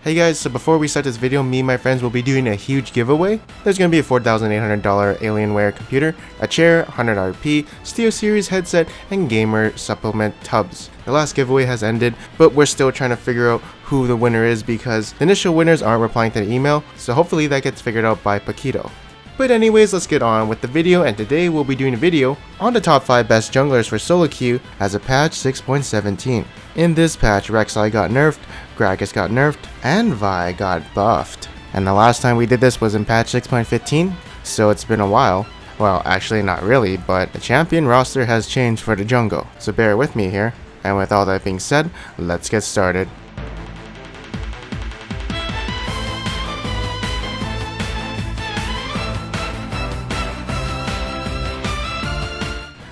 Hey guys, so before we start this video, me and my friends will be doing a huge giveaway. There's going to be a $4,800 Alienware computer, a chair, $100 P, SteelSeries headset, and gamer supplement tubs. The last giveaway has ended, but we're still trying to figure out who the winner is because the initial winners aren't replying to the email, so hopefully that gets figured out by Paquito. But anyways, let's get on with the video, and today we'll be doing a video on the top 5 best junglers for solo queue as a patch 6.17. In this patch, Rek'Sai got nerfed, Gragas got nerfed, and Vi got buffed. And the last time we did this was in patch 6.15, so it's been a while. Well, actually not really, but the champion roster has changed for the jungle, so bear with me here. And with all that being said, let's get started.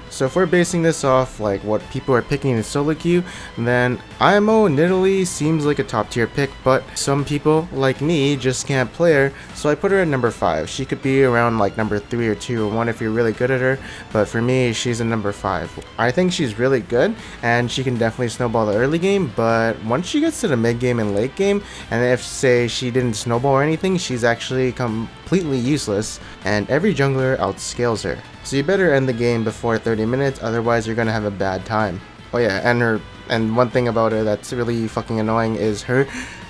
So if we're basing this off like what people are picking in solo queue, then IMO Nidalee seems like a top tier pick, but some people like me just can't play her, so I put her at number 5. She could be around like number 3 or 2 or 1 if you're really good at her, but for me she's a number 5. I think she's really good and she can definitely snowball the early game, but once she gets to the mid game and late game, and if say she didn't snowball or anything, she's actually completely useless and every jungler outscales her. So you better end the game before 30 minutes, otherwise you're gonna have a bad time. Oh yeah, and one thing about her that's really fucking annoying is her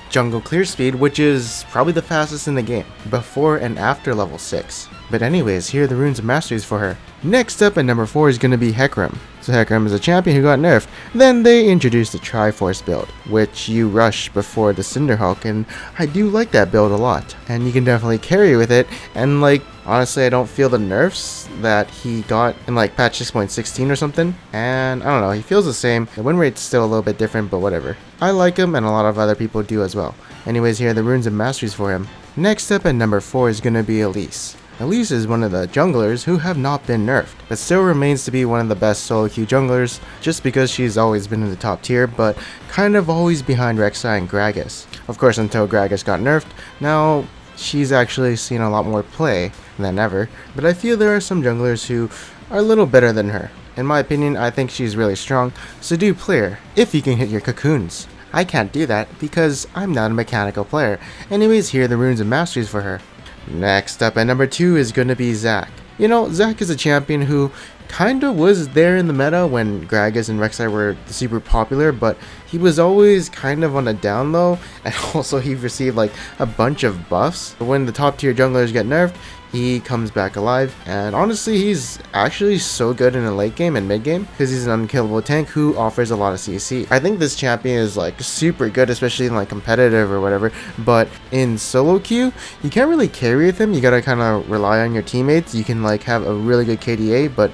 jungle clear speed, which is probably the fastest in the game, before and after level 6. But anyways, here are the runes of masteries for her. Next up at number 4 is gonna be Hecarim. So Hecarim is a champion who got nerfed. Then they introduced the Triforce build, which you rush before the Cinderhulk, and I do like that build a lot. And you can definitely carry with it, and like, honestly I don't feel the nerfs that he got in like patch 6.16 or something, and I don't know, he feels the same. The win rate's still a little bit different, but whatever. I like him and a lot of other people do as well. Anyways, here are the runes of masteries for him. Next up at number 4 is gonna be Elise. Elise is one of the junglers who have not been nerfed, but still remains to be one of the best solo queue junglers just because she's always been in the top tier, but kind of always behind Rek'Sai and Gragas. Of course, until Gragas got nerfed. Now she's actually seen a lot more play than ever, but I feel there are some junglers who are a little better than her. In my opinion, I think she's really strong, so do play her if you can hit your cocoons. I can't do that because I'm not a mechanical player. Anyways, here are the runes and masteries for her. Next up at number 2 is gonna be Zac. You know, Zac is a champion who kinda was there in the meta when Gragas and Rek'Sai were super popular, but he was always kind of on a down low, and also he received like a bunch of buffs. But when the top tier junglers get nerfed, he comes back alive, and honestly he's actually so good in the late game and mid game because he's an unkillable tank who offers a lot of CC. I think this champion is like super good, especially in like competitive or whatever, but in solo queue you can't really carry with him. You gotta kind of rely on your teammates. You can like have a really good KDA, but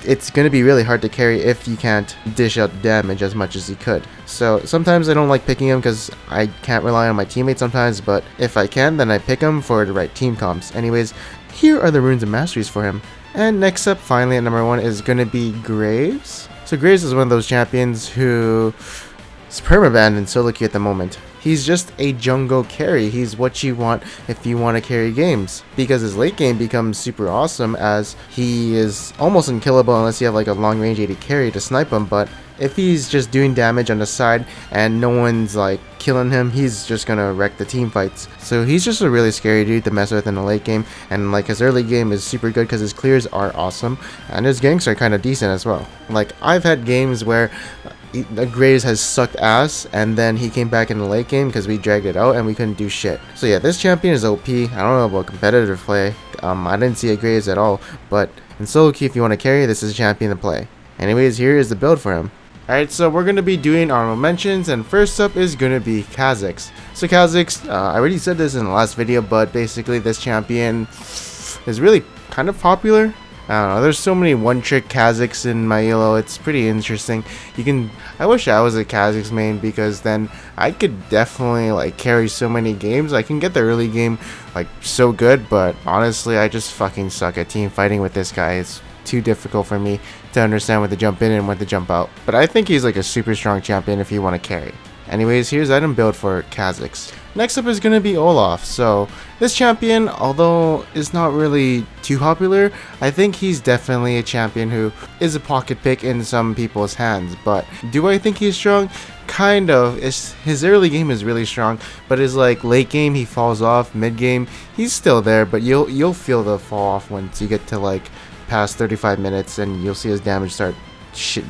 it's going to be really hard to carry if you can't dish out damage as much as you could. So sometimes I don't like picking him because I can't rely on my teammates sometimes, but if I can, then I pick him for the right team comps. Anyways, here are the runes and masteries for him. And next up, finally at number 1 is going to be Graves. So Graves is one of those champions who is permabanned in solo queue at the moment. He's just a jungle carry. He's what you want if you want to carry games, because his late game becomes super awesome as he is almost unkillable unless you have like a long range AD carry to snipe him. But if he's just doing damage on the side and no one's like killing him, he's just gonna wreck the team fights. So he's just a really scary dude to mess with in the late game, and like his early game is super good because his clears are awesome and his ganks are kind of decent as well. Like I've had games where Graves has sucked ass and then he came back in the late game because we dragged it out and we couldn't do shit. So yeah, this champion is OP. I don't know about competitive play. I didn't see a Graves at all, but in solo queue if you want to carry, this is a champion to play. Anyways, here is the build for him. Alright, so we're going to be doing honorable mentions, and first up is going to be Kha'Zix. So Kha'Zix, I already said this in the last video, but basically this champion is really kind of popular. I don't know, there's so many one-trick Kha'Zix in my elo, it's pretty interesting. I wish I was a Kha'Zix main because then I could definitely like carry so many games. I can get the early game like so good, but honestly I just fucking suck at team fighting with this guy. It's too difficult for me to understand when to jump in and when to jump out. But I think he's like a super strong champion if you want to carry. Anyways, here's item build for Kha'Zix. Next up is going to be Olaf. So this champion, although is not really too popular, I think he's definitely a champion who is a pocket pick in some people's hands. But do I think he's strong? Kind of. His early game is really strong, but his like late game he falls off. Mid game he's still there, but you'll feel the fall off once you get to like past 35 minutes, and you'll see his damage start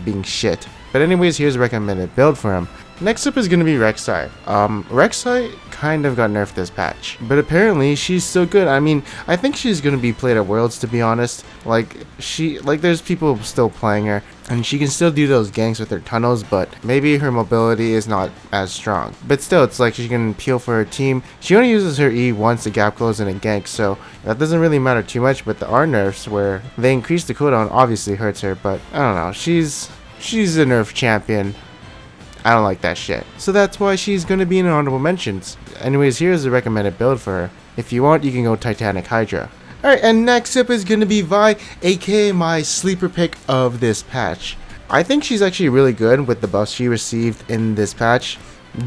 being shit. But anyways, here's a recommended build for him. Next up is going to be Rek'Sai. Rek'Sai kind of got nerfed this patch, but apparently she's still good. I mean, I think she's going to be played at Worlds, to be honest. There's people still playing her, and she can still do those ganks with her tunnels, but maybe her mobility is not as strong. But still, it's like she can peel for her team. She only uses her E once to gap close in a gank, so that doesn't really matter too much, but the R nerfs where they increase the cooldown obviously hurts her, but I don't know. She's a nerf champion. I don't like that shit. So that's why she's going to be in honorable mentions. Anyways, here's the recommended build for her. If you want, you can go Titanic Hydra. Alright, and next up is going to be Vi, aka my sleeper pick of this patch. I think she's actually really good with the buffs she received in this patch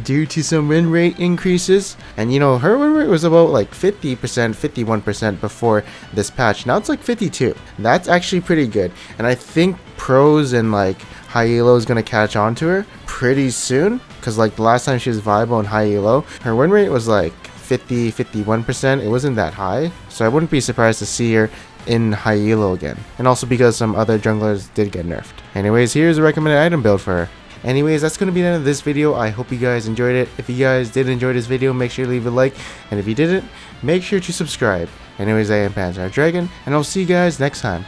due to some win rate increases. And you know, her win rate was about like 50%, 51% before this patch. Now it's like 52. That's actually pretty good. And I think pros and like high elo is going to catch on to her pretty soon, because like the last time she was viable in high elo, her win rate was like 51%. It wasn't that high, so I wouldn't be surprised to see her in high elo again, and also because some other junglers did get nerfed. Anyways, here's a recommended item build for her. Anyways, that's going to be the end of this video. I hope you guys enjoyed it. If you guys did enjoy this video, make sure to leave a like, and if you didn't, make sure to subscribe. Anyways, I am Panzer Dragon, and I'll see you guys next time.